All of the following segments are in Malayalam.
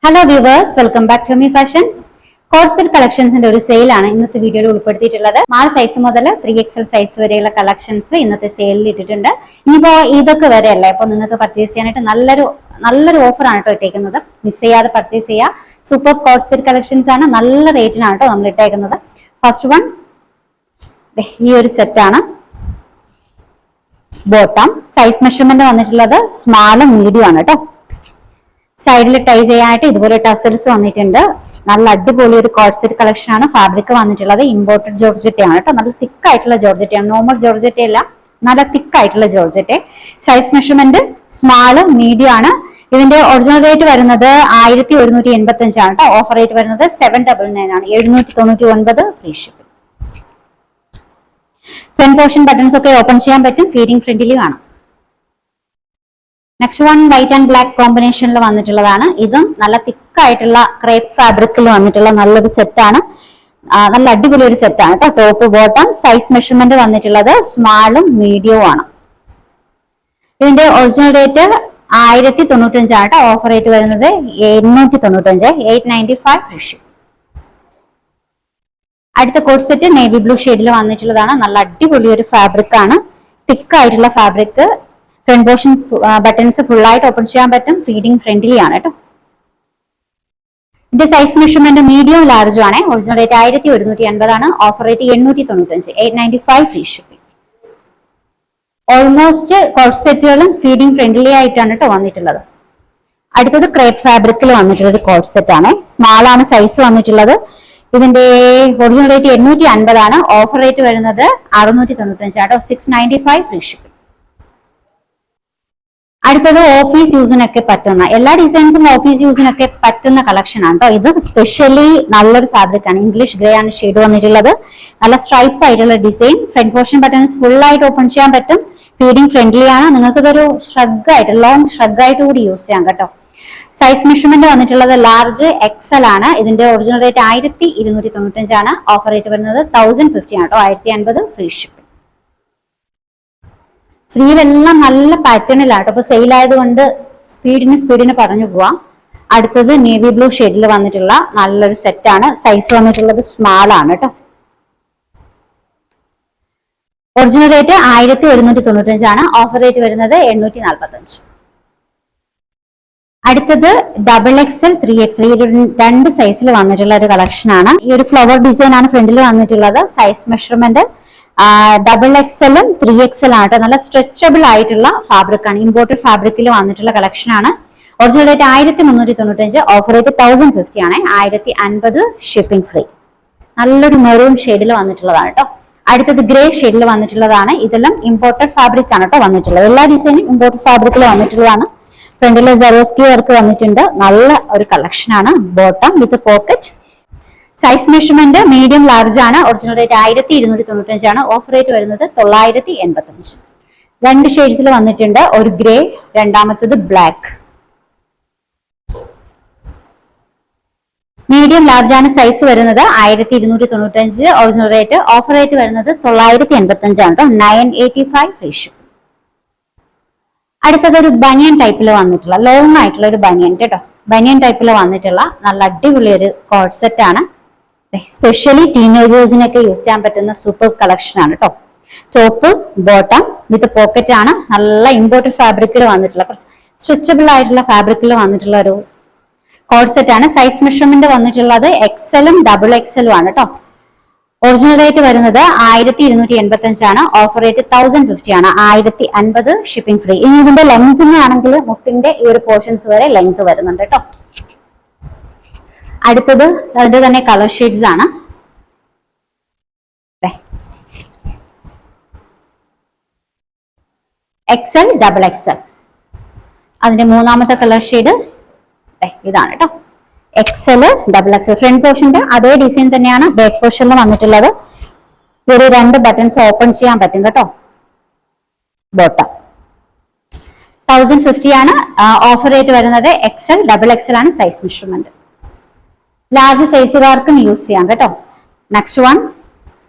Hello viewers, welcome back to Me Fashions. Corset collections in ഒരു സെയിൽ ആണ് ഇന്നത്തെ വീഡിയോയിൽ ഉൾപ്പെടുത്തിയിട്ടുള്ളത്. 4 സൈസ് മുതൽ 3XL സൈസ് വരെയുള്ള കളക്ഷൻസ് ഇന്നത്തെ സെയിലിൽ ഇട്ടിട്ടുണ്ട്. ഇനിയിപ്പോ ഇതൊക്കെ വരെയല്ലേ, അപ്പോൾ നിങ്ങൾക്ക് പർച്ചേസ് ചെയ്യാനായിട്ട് നല്ലൊരു ഓഫർ ആണ് കേട്ടോ ഇട്ടേക്കുന്നത്. മിസ് ചെയ്യാതെ പർച്ചേസ് ചെയ്യുക. സൂപ്പർ കോർസെറ്റ് കളക്ഷൻസ് ആണ്, നല്ല റേറ്റിനാണ് കേട്ടോ നമ്മൾ ഇട്ടേക്കുന്നത്. ഫസ്റ്റ് വൺ ഈ ഒരു സെറ്റ് ആണ്. ബോട്ടം സൈസ് മെഷർമെന്റ് വന്നിട്ടുള്ളത് സ്മാളും മീഡിയം ആണ് കേട്ടോ. സൈഡിൽ ടൈ ചെയ്യാനായിട്ട് ഇതുപോലെ ടസൽസ് വന്നിട്ടുണ്ട്. നല്ല അടിപൊളി ഒരു കോർസെറ്റ് കളക്ഷൻ ആണ്. ഫാബ്രിക് വന്നിട്ടുള്ളത് ഇമ്പോർട്ടഡ് ജോർജറ്റ് ആണ് കേട്ടോ. നല്ല തിക്ക് ആയിട്ടുള്ള ജോർജറ്റ് ആണ്, നോർമൽ ജോർജറ്റ് അല്ല, നല്ല തിക്ക് ആയിട്ടുള്ള georgette. Size measurement small medium ആണ്. ഇതിന്റെ ഒറിജിനൽ റേറ്റ് വരുന്നത് 1185 ആണ് കേട്ടോ. ഓഫർ റേറ്റ് വരുന്നത് 799 ആണ്, 799 free shipping. Front portion buttons ഒക്കെ ഓപ്പൺ ചെയ്യാൻ പറ്റും, ഫീഡിംഗ് ഫ്രണ്ടിലും ആണ്. Next one white and black കോമ്പിനേഷനിൽ വന്നിട്ടുള്ളതാണ്. ഇതും നല്ല തിക്കായിട്ടുള്ള ക്രേപ്പ് ഫാബ്രിക്കിൽ വന്നിട്ടുള്ള നല്ലൊരു സെറ്റാണ്. നല്ല അടിപൊളി ഒരു സെറ്റാണ് കേട്ടോ. ടോപ്പ് ബോട്ടം സൈസ് മെഷർമെന്റ് വന്നിട്ടുള്ളത് സ്മാളും മീഡിയവും ആണ്. ഇതിന്റെ ഒറിജിനൽ റേറ്റ് 1095 ആണ് കേട്ടോ. ഓഫർ റേറ്റ് വരുന്നത് 895, 895 ഫ്രീ ഷിപ്പിംഗ്. അടുത്ത കോട്ട് സെറ്റ് നേവി ബ്ലൂ ഷെയ്ഡിൽ വന്നിട്ടുള്ളതാണ്. നല്ല അടിപൊളി ഒരു ഫാബ്രിക് ആണ്, തിക്കായിട്ടുള്ള fabric. Front portion buttons full ആയിട്ട് ഓപ്പൺ ചെയ്യാൻ പറ്റും, ഫീഡിംഗ് ഫ്രണ്ട്ലി ആണ് കേട്ടോ. ഇതിന്റെ സൈസ് മെഷർമെന്റ് മീഡിയം ലാർജും ആണ്. ഒറിജിനൽ റേറ്റ് 1180 ആണ്. Offer rate 895, 895 free shipping. Almost coat സെറ്റുകളും ഫീഡിംഗ് ഫ്രണ്ട്ലി ആയിട്ടാണ് കേട്ടോ വന്നിട്ടുള്ളത്. അടുത്തത് ക്രേപ്പ് ഫാബ്രിക്കിൽ വന്നിട്ടുള്ള ഒരു കോട്ട് സെറ്റ് ആണ്. സ്മാൾ ആണ് സൈസ് വന്നിട്ടുള്ളത്. ഇതിന്റെ ഒറിജിനൽ റേറ്റ് 850 ആണ്. ഓഫർ റേറ്റ് വരുന്നത് 695 ആട്ടോ, 695 ഫ്രീ ഷിപ്പിംഗ്. അടുത്തത് ഓഫീസ് യൂസിനൊക്കെ പറ്റുന്ന എല്ലാ ഡിസൈൻസും ഓഫീസ് യൂസിനൊക്കെ പറ്റുന്ന കളക്ഷൻ ആണ് കേട്ടോ. ഇത് സ്പെഷ്യലി നല്ലൊരു ഫാബ്രിക് ആണ്. ഇംഗ്ലീഷ് ഗ്രേ ആണ് ഷെയ്ഡ് വന്നിട്ടുള്ളത്. നല്ല സ്ട്രൈപ്പ് ആയിട്ടുള്ള design. Front portion buttons full ആയിട്ട് ഓപ്പൺ ചെയ്യാൻ പറ്റും, ഫീഡിംഗ് ഫ്രണ്ട്ലി ആണ്. നിങ്ങൾക്ക് ഇതൊരു ഷ്രഗ് ആയിട്ട് ലോങ് ഷ്രഗ് ആയിട്ട് കൂടി യൂസ് ചെയ്യാം കേട്ടോ. സൈസ് മെഷർമെന്റ് വന്നിട്ടുള്ളത് ലാർജ് എക്സൽ ആണ്. ഇതിന്റെ ഒറിജിനൽ റേറ്റ് 1295 ആണ്. ഓഫർ റേറ്റ് വരുന്നത് 1050 ആണ് കേട്ടോ, 1050 ഫ്രീ ഷിപ്പിംഗ്. സ്ലീവ് എല്ലാം നല്ല പാറ്റേണിലാട്ടോ. അപ്പൊ സെയിൽ ആയതുകൊണ്ട് സ്പീഡിന് പറഞ്ഞു പോവാം. അടുത്തത് നേവി ബ്ലൂ ഷെയ്ഡിൽ വന്നിട്ടുള്ള നല്ലൊരു സെറ്റ് ആണ്. സൈസ് വന്നിട്ടുള്ളത് സ്മാൾ ആണ് കേട്ടോ. ഒറിജിനൽ റേറ്റ് 1195 ആണ്. ഓഫർ റേറ്റ് വരുന്നത് 845. അടുത്തത് XXL 3XL, ഈ ഒരു 2 സൈസിൽ വന്നിട്ടുള്ള ഒരു കളക്ഷൻ ആണ്. ഈ ഒരു ഫ്ലവർ ഡിസൈൻ ആണ് ഫ്രണ്ടിൽ വന്നിട്ടുള്ളത്. സൈസ് മെഷർമെന്റ് XXL 3XL ആണ്. നല്ല സ്ട്രെച്ചബിൾ ആയിട്ടുള്ള ഫാബ്രിക് ആണ്. ഇമ്പോർട്ടഡ് ഫാബ്രിക്കിൽ വന്നിട്ടുള്ള കളക്ഷൻ ആണ്. ഒറിജിനൽ റേറ്റ് 1395, ഓഫർ റേറ്റ് 1050 ആണ്, 1050 ഷിപ്പിംഗ് ഫ്രീ. നല്ലൊരു മെറൂൺ ഷെയ്ഡിൽ വന്നിട്ടുള്ളതാണ് കേട്ടോ. അടുത്തത് ഗ്രേ ഷെയ്ഡിൽ വന്നിട്ടുള്ളതാണ്. ഇതെല്ലാം ഇമ്പോർട്ടഡ് ഫാബ്രിക് ആണ് കേട്ടോ വന്നിട്ടുള്ളത്. എല്ലാ ഡിസൈനും ഇമ്പോർട്ടഡ് ഫാബ്രിക്കിൽ വന്നിട്ടുള്ളതാണ്. ഫ്രണ്ടിലെ ജെറോസ്കി വർക്ക് വന്നിട്ടുണ്ട്. നല്ല ഒരു കളക്ഷൻ ആണ്. ബോട്ടം വിത്ത് pocket. Size measurement medium large ആണ്. ഒറിജിനൽ റേറ്റ് 1295 ആണ്. ഓഫർ റേറ്റ് വരുന്നത് 985. 2 ഷെയ്ഡ്സിൽ വന്നിട്ടുണ്ട്. ഒരു ഗ്രേ, രണ്ടാമത്തത് ബ്ലാക്ക്. മീഡിയം ലാർജ് ആണ് സൈസ് വരുന്നത്. 1295 ഒറിജിനൽ റേറ്റ്. ഓഫർ റേറ്റ് വരുന്നത് 985 ആണ് കേട്ടോ, 985 ഫ്രീ ഷിപ്പിംഗ്. അടുത്തത് ഒരു ബനിയൻ ടൈപ്പിൽ വന്നിട്ടുള്ള ലോങ് ആയിട്ടുള്ള ഒരു ബനിയൻ കേട്ടോ. ബനിയൻ ടൈപ്പിൽ വന്നിട്ടുള്ള നല്ല അടിപൊളി ഒരു കോട്ട് സെറ്റ് ആണ്. സ്പെഷ്യലി ടീനേജേഴ്സിനൊക്കെ യൂസ് ചെയ്യാൻ പറ്റുന്ന സൂപ്പർ കളക്ഷൻ ആണ് കേട്ടോ. ടോപ്പ് ബോട്ടം വിത്ത് പോക്കറ്റ് ആണ്. നല്ല ഇമ്പോർട്ടഡ് ഫാബ്രിക്കിൽ വന്നിട്ടുള്ള സ്ട്രെച്ചബിൾ ആയിട്ടുള്ള ഫാബ്രിക്കിൽ വന്നിട്ടുള്ള ഒരു കോട്ട് സെറ്റ് ആണ്. സൈസ് മെഷർമെന്റ് വന്നിട്ടുള്ളത് XL-ഉം XXL-ഉം ആണ് കേട്ടോ. ഒറിജിനൽ റേറ്റ് വരുന്നത് 1285 ആണ്. ഓഫർ റേറ്റ് 1050 ആണ്, 1050 ഷിപ്പിംഗ് ഫ്രീ. ഇനി ഇതിന്റെ ലെങ്തിന് ആണെങ്കിൽ മുട്ടിന്റെ ഈ ഒരു പോർഷൻസ് വരെ ലെങ്ത് വരുന്നുണ്ട് കേട്ടോ. അടുത്തത് അതിന്റെ തന്നെ കളർ ഷെയ്ഡ്സ് ആണ്. XL XXL. അതിന്റെ മൂന്നാമത്തെ കളർ ഷെയ്ഡ് ഇതാണ് കേട്ടോ. XL XXL. ഫ്രണ്ട് പോർഷന്റെ അതേ ഡിസൈൻ തന്നെയാണ് ബാക്ക് പോർഷനിൽ വന്നിട്ടുള്ളത്. ഒരു 2 ബട്ടൺസ് ഓപ്പൺ ചെയ്യാൻ പറ്റും കേട്ടോ. ബോട്ടം 1050 ആണ്. ഓഫർ റേറ്റ് വരുന്നത് XL XXL ആണ്. സൈസ് മെഷർമെന്റ് ലാർജ് സൈസുകാർക്കും യൂസ് ചെയ്യാം കേട്ടോ. നെക്സ്റ്റ് വൺ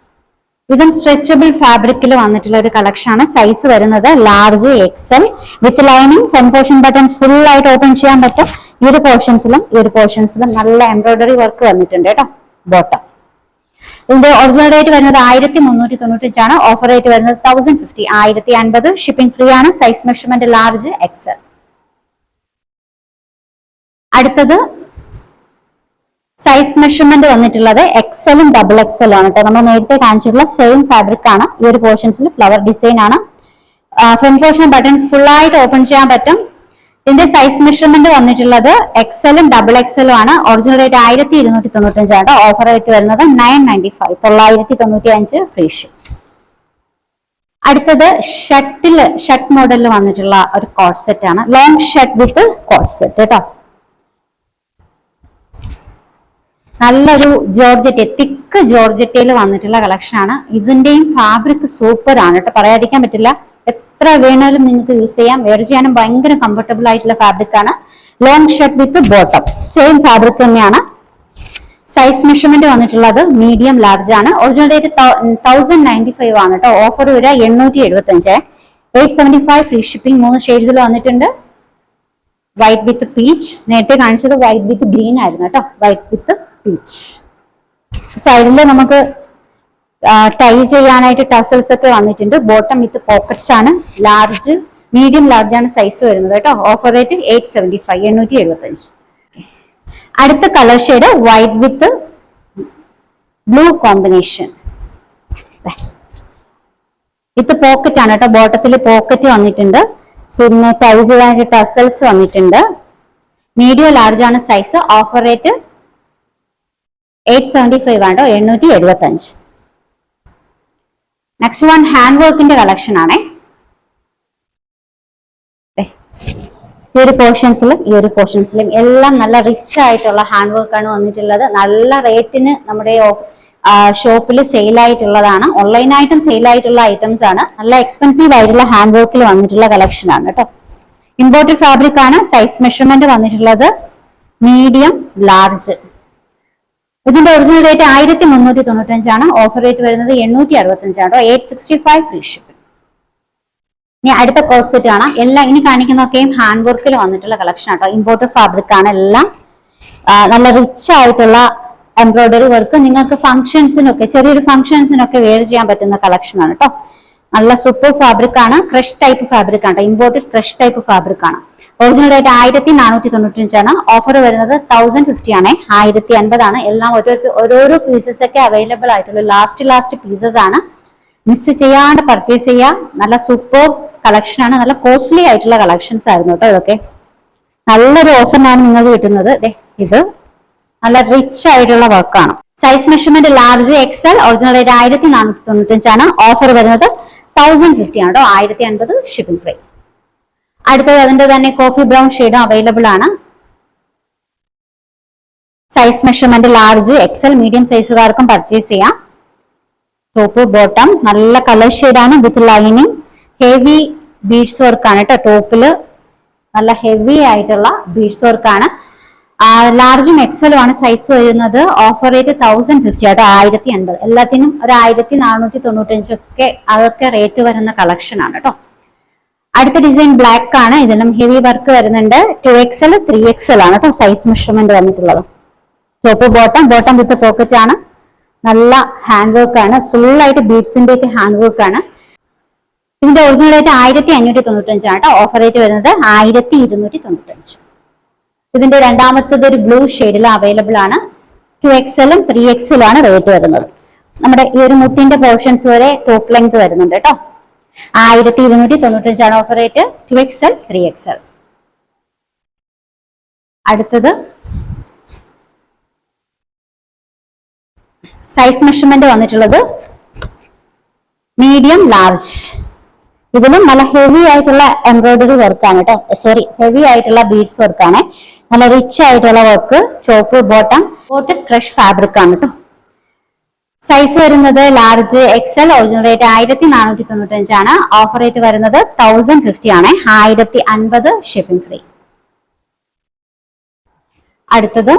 ഇതും സ്ട്രെച്ചബിൾ ഫാബ്രിക്കിൽ വന്നിട്ടുള്ള ഒരു കളക്ഷൻ ആണ്. സൈസ് വരുന്നത് large XL with lining. Front portion buttons full ആയിട്ട് ഓപ്പൺ ചെയ്യാൻ പറ്റും. ഈ ഒരു പോർഷൻസിലും നല്ല എംബ്രോയിഡറി വർക്ക് വന്നിട്ടുണ്ട് കേട്ടോ. ബോട്ടം ഇതിന്റെ ഒറിജിനൽ റേറ്റ് വരുന്നത് 1395 ഓഫർ റേറ്റ് വരുന്നത് 1050, 1050. ഷിപ്പിംഗ് ഫ്രീ ആണ്. Size measurement large Excel. അടുത്തത് സൈസ് മെഷർമെന്റ് വന്നിട്ടുള്ളത് എക്സലും ഡബിൾ എക്സലും ആണ് കേട്ടോ. നമ്മൾ നേരത്തെ കാണിച്ചിട്ടുള്ള സെയിം ഫാബ്രിക് ആണ്. ഈ ഒരു പോർഷൻസിൽ ഫ്ലവർ ഡിസൈൻ ആണ്. ഫ്രണ്ട് പോർഷൻ ബട്ടൺസ് ഫുൾ ആയിട്ട് ഓപ്പൺ ചെയ്യാൻ പറ്റും. ഇതിന്റെ സൈസ് മെഷർമെന്റ് വന്നിട്ടുള്ളത് എക്സലും ഡബിൾ എക്സലും ആണ്. ഒറിജിനൽ റേറ്റ് 1295 ആണ്. ഓഫർ റേറ്റ് വരുന്നത് 995, 995 ഫ്രീ ഷിപ്പ്. അടുത്തത് ഷർട്ട് മോഡലിൽ വന്നിട്ടുള്ള ഒരു കോട്ട് സെറ്റ് ആണ്. Long shirt with coat set കേട്ടോ. നല്ലൊരു ജോർജറ്റ്, തിക്ക് ജോർജറ്റയിൽ വന്നിട്ടുള്ള കളക്ഷൻ ആണ്. ഇതിന്റെയും ഫാബ്രിക് സൂപ്പർ ആണ് കേട്ടോ, പറയാതിരിക്കാൻ പറ്റില്ല. എത്ര വേണേലും നിങ്ങൾക്ക് യൂസ് ചെയ്യാം. വെയർ ചെയ്യാനും ഭയങ്കര കംഫർട്ടബിൾ ആയിട്ടുള്ള ഫാബ്രിക് ആണ്. ലോങ് ഷർട്ട് വിത്ത് ബോട്ടം, സെയിം ഫാബ്രിക് തന്നെയാണ്. സൈസ് മെഷർമെന്റ് വന്നിട്ടുള്ളത് മീഡിയം ലാർജ് ആണ്. ഒറിജിനൽ റേറ്റ് 1095 ആണ് കേട്ടോ. ഓഫർ വരിക 875, 875 ഫ്രീ ഷിപ്പിംഗ്. 3 ഷെയ്ഡ്സിൽ വന്നിട്ടുണ്ട്. വൈറ്റ് വിത്ത് പീച്ച്, നേരത്തെ കാണിച്ചത് വൈറ്റ് വിത്ത് ഗ്രീൻ ആയിരുന്നു കേട്ടോ. വൈറ്റ് വിത്ത് പീച്ച്. സൈഡില് നമുക്ക് ടൈ ചെയ്യാനായിട്ട് ടസൽസ് ഒക്കെ വന്നിട്ടുണ്ട്. ബോട്ടം വിത്ത് പോക്കറ്റ്സ് ആണ്. ലാർജ്, മീഡിയം ലാർജ് ആണ് സൈസ് വരുന്നത് കേട്ടോ. Offer rate 875, 875. അടുത്ത colour shade white with blue combination with pocket ആണ് കേട്ടോ. ബോട്ടത്തിൽ പോക്കറ്റ് വന്നിട്ടുണ്ട്. പിന്നെ ടൈ ചെയ്യാനായിട്ട് ടസൽസ് വന്നിട്ടുണ്ട്. മീഡിയം ലാർജ് ആണ് സൈസ്. ഓഫർ റേറ്റ് 875 ആണ് കേട്ടോ, 875. നെക്സ്റ്റ് വൺ ഹാൻഡ് വർക്കിന്റെ കളക്ഷൻ ആണേ. ഈ ഒരു പോർഷൻസിലും എല്ലാം നല്ല റിച്ച് ആയിട്ടുള്ള ഹാൻഡ് വർക്ക് ആണ് വന്നിട്ടുള്ളത്. നല്ല റേറ്റിന് നമ്മുടെ ഷോപ്പിൽ സെയിൽ ആയിട്ടുള്ളതാണ്. ഓൺലൈനായിട്ടും സെയിൽ ആയിട്ടുള്ള ഐറ്റംസ് ആണ്. നല്ല എക്സ്പെൻസീവ് ആയിട്ടുള്ള ഹാൻഡ് വർക്കിൽ വന്നിട്ടുള്ള കളക്ഷൻ ആണ് കേട്ടോ. ഇമ്പോർട്ടഡ് ഫാബ്രിക് ആണ്. സൈസ് മെഷർമെന്റ് വന്നിട്ടുള്ളത് മീഡിയം ലാർജ്. ഇതിന്റെ ഒറിജിനൽ റേറ്റ് 1395 ആണ്. ഓഫർ റേറ്റ് വരുന്നത് 865 ആണ്. 865 ഫ്രീ ഷിപ്പിംഗ്. ഇനി അടുത്ത കോട്ട് സെറ്റ് ആണ്. എല്ലാം ഇനി കാണിക്കുന്നതൊക്കെയും ഹാൻഡ് വർക്കിൽ വന്നിട്ടുള്ള കളക്ഷൻ ആട്ടോ. ഇമ്പോർട്ടഡ് ഫാബ്രിക് ആണ്. എല്ലാം നല്ല റിച്ച് ആയിട്ടുള്ള എംബ്രോയിഡറി വർക്ക്. നിങ്ങൾക്ക് ഫംഗ്ഷൻസിനൊക്കെ, ചെറിയൊരു ഫംഗ്ഷൻസിനൊക്കെ വെയർ ചെയ്യാൻ പറ്റുന്ന കളക്ഷൻ ആണ് കേട്ടോ. നല്ല സൂപ്പർ ഫാബ്രിക് ആണ്. ക്രഷ് ടൈപ്പ് ഫാബ്രിക് ആണ്. ഇമ്പോർട്ടഡ് ക്രഷ് ടൈപ്പ് ഫാബ്രിക് ആണ്. ഒറിജിനൽ റേറ്റ് 1495 ആണ്. ഓഫർ വരുന്നത് 1050 ആണ്. 1050 ആണ്. എല്ലാം ഓരോരോ പീസസ് ഒക്കെ അവൈലബിൾ ആയിട്ടുള്ള ലാസ്റ്റ് പീസസ് ആണ്. മിസ് ചെയ്യാണ്ട് പർച്ചേസ് ചെയ്യാം. നല്ല സൂപ്പർ കളക്ഷൻ ആണ്. നല്ല കോസ്റ്റ്ലി ആയിട്ടുള്ള കളക്ഷൻസ് ആയിരുന്നു കേട്ടോ. ഇതൊക്കെ നല്ലൊരു ഓഫറിനാണ് നിങ്ങൾക്ക് കിട്ടുന്നത്. ഇത് നല്ല റിച്ച് ആയിട്ടുള്ള വർക്കാണ്. Size measurement large Excel. Original rate 1495 ആണ്. ഓഫർ വരുന്നത് 1050 ആണ് കേട്ടോ. 1050 ഷിപ്പിംഗ് ഫ്രീ. അടുത്തത് അതിന്റെ തന്നെ കോഫി ബ്രൗൺ ഷെയ്ഡും അവൈലബിൾ ആണ്. Size measurement large XL, medium സൈസുകാർക്കും പർച്ചേസ് ചെയ്യാം. ടോപ്പ് ബോട്ടം നല്ല കളർ ഷെയ്ഡാണ് with lining. Heavy beads work ആണ് കേട്ടോ. ടോപ്പില് നല്ല ഹെവി ആയിട്ടുള്ള ബീഡ്സ് വർക്ക് ആണ്. ലാർജും എക്സലും ആണ് സൈസ് വരുന്നത്. ഓഫർ റേറ്റ് 1050 ആട്ടോ. 1050. എല്ലാത്തിനും ഒരു 1495 ഒക്കെ അതൊക്കെ റേറ്റ് വരുന്ന കളക്ഷൻ ആണ് കേട്ടോ. അടുത്ത ഡിസൈൻ ബ്ലാക്ക് ആണ്. ഇതിലും ഹെവി വർക്ക് വരുന്നുണ്ട്. 2XL 3XL ആണ് കേട്ടോ സൈസ് മെഷർമെന്റ് വന്നിട്ടുള്ളത്. ടോപ്പ് ബോട്ടം വിത്ത് പോക്കറ്റ് ആണ്. നല്ല ഹാൻഡ് വർക്ക് ആണ്. ഫുൾ ആയിട്ട് ബീഡ്സിന്റെ ഒക്കെ ഹാൻഡ് വർക്ക് ആണ്. ഇതിന്റെ ഒറിജിനൽ റേറ്റ് 1595 ആണ് കേട്ടോ. ഓഫർ റേറ്റ് വരുന്നത് 1295. ഇതിന്റെ രണ്ടാമത്തത് ഒരു ബ്ലൂ ഷെയ്ഡിൽ അവൈലബിൾ ആണ്. 2XL 3XL ആണ് റേറ്റ് വരുന്നത്. നമ്മുടെ ഈ ഒരു മുട്ടിന്റെ പോർഷൻസ് വരെ ടോപ്പ് ലെങ്ത് വരുന്നുണ്ട് കേട്ടോ. 1295 ആണ് ഓഫർ റേറ്റ്. 2XL 3XL. അടുത്തത് സൈസ് മെഷർമെന്റ് വന്നിട്ടുള്ളത് മീഡിയം ലാർജ്. ഇതിലും നല്ല ഹെവി ആയിട്ടുള്ള എംബ്രോയിഡറി വർക്കാണ് കേട്ടോ. ഹെവി ആയിട്ടുള്ള ബീഡ്സ് വർക്കാണ്. നല്ല റിച്ച് ആയിട്ടുള്ള വർക്ക്. ചോപ്പ് ബോട്ടം ക്രഷ് ഫാബ്രിക് ആണ് കേട്ടോ. സൈസ് വരുന്നത് ലാർജ് എക്സൽ. ഒറിജിനൽ റേറ്റ് 1495 ആണ്. ഓഫർ റേറ്റ് വരുന്നത് 1050 ആണ്. 1050 ഷിപ്പിംഗ് ഫ്രീ. അടുത്തത്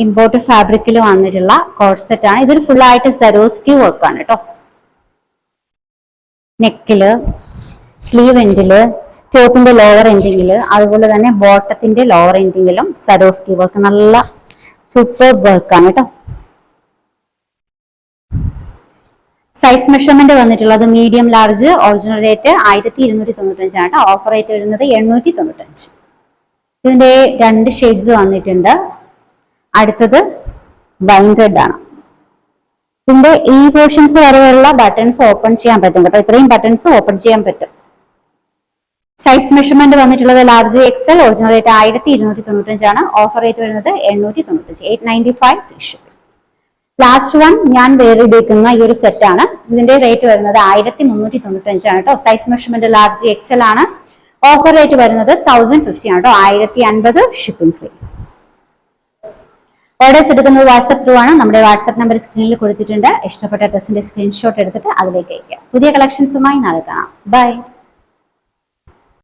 ഇമ്പോർട്ടഡ് ഫാബ്രിക്കിൽ വന്നിട്ടുള്ള കോട്ട് സെറ്റ് ആണ്. ഇതിൽ ഫുൾ ആയിട്ട് സരോസ്കി വർക്ക് ആണ് കേട്ടോ. നെക്കില്, സ്ലീവ് എൻഡില്, ടോപ്പിന്റെ ലോവർ എൻഡിങ്ങിൽ, അതുപോലെ തന്നെ ബോട്ടത്തിന്റെ ലോവർ എൻഡിങ്ങിലും സരോസ്കി വർക്ക്, നല്ല സൂപ്പർ വർക്കാണ് കേട്ടോ. സൈസ് മെഷർമെന്റ് വന്നിട്ടുള്ളത് മീഡിയം ലാർജ്. ഒറിജിനൽ റേറ്റ് 1295 ആണ്. ഓഫർ റേറ്റ് വരുന്നത് 895. ഇതിന്റെ 2 ഷെയ്ഡ്സ് വന്നിട്ടുണ്ട്. അടുത്തത് വൈൻ റെഡ് ആണ്. ഇതിന്റെ ഈ പോർഷൻസ് വരെയുള്ള ബട്ടൺസ് ഓപ്പൺ ചെയ്യാൻ പറ്റും കേട്ടോ. ഇത്രയും ബട്ടൺസ് ഓപ്പൺ ചെയ്യാൻ പറ്റും. സൈസ് മെഷർമെന്റ് വന്നിട്ടുള്ളത് ലാർജ് എക്സൽ. ഒറിജിനൽ റേറ്റ് 1295 ആണ്. ഓഫർ റേറ്റ് വരുന്നത് 895, 895 ഫ്രീ ഷിപ്പിംഗ്. ലാസ്റ്റ് വൺ ഞാൻ വേറെ എടുക്കുന്ന ഈ ഒരു സെറ്റ് ആണ്. ഇതിന്റെ റേറ്റ് വരുന്നത് 1395 ആണ് കേട്ടോ. സൈസ് മെഷർമെന്റ് ലാർജ് എക്സൽ ആണ്. ഓഫർ റേറ്റ് വരുന്നത് 1050 ആണ് കേട്ടോ. 1050 ഷിപ്പിംഗ് ഫ്രീ. ഓർഡേഴ്സ് എടുക്കുന്നത് വാട്സ്ആപ്പ് ത്രൂ ആണ്. നമ്മുടെ വാട്സ്ആപ്പ് നമ്പർ സ്ക്രീനിൽ കൊടുത്തിട്ടുണ്ട്. ഇഷ്ടപ്പെട്ട ഡ്രസ്സിന്റെ സ്ക്രീൻഷോട്ട് എടുത്തിട്ട് അതിലേക്ക് അയക്കാം. പുതിയ കളക്ഷൻസുമായി നാളെ കാണാം. ബൈ.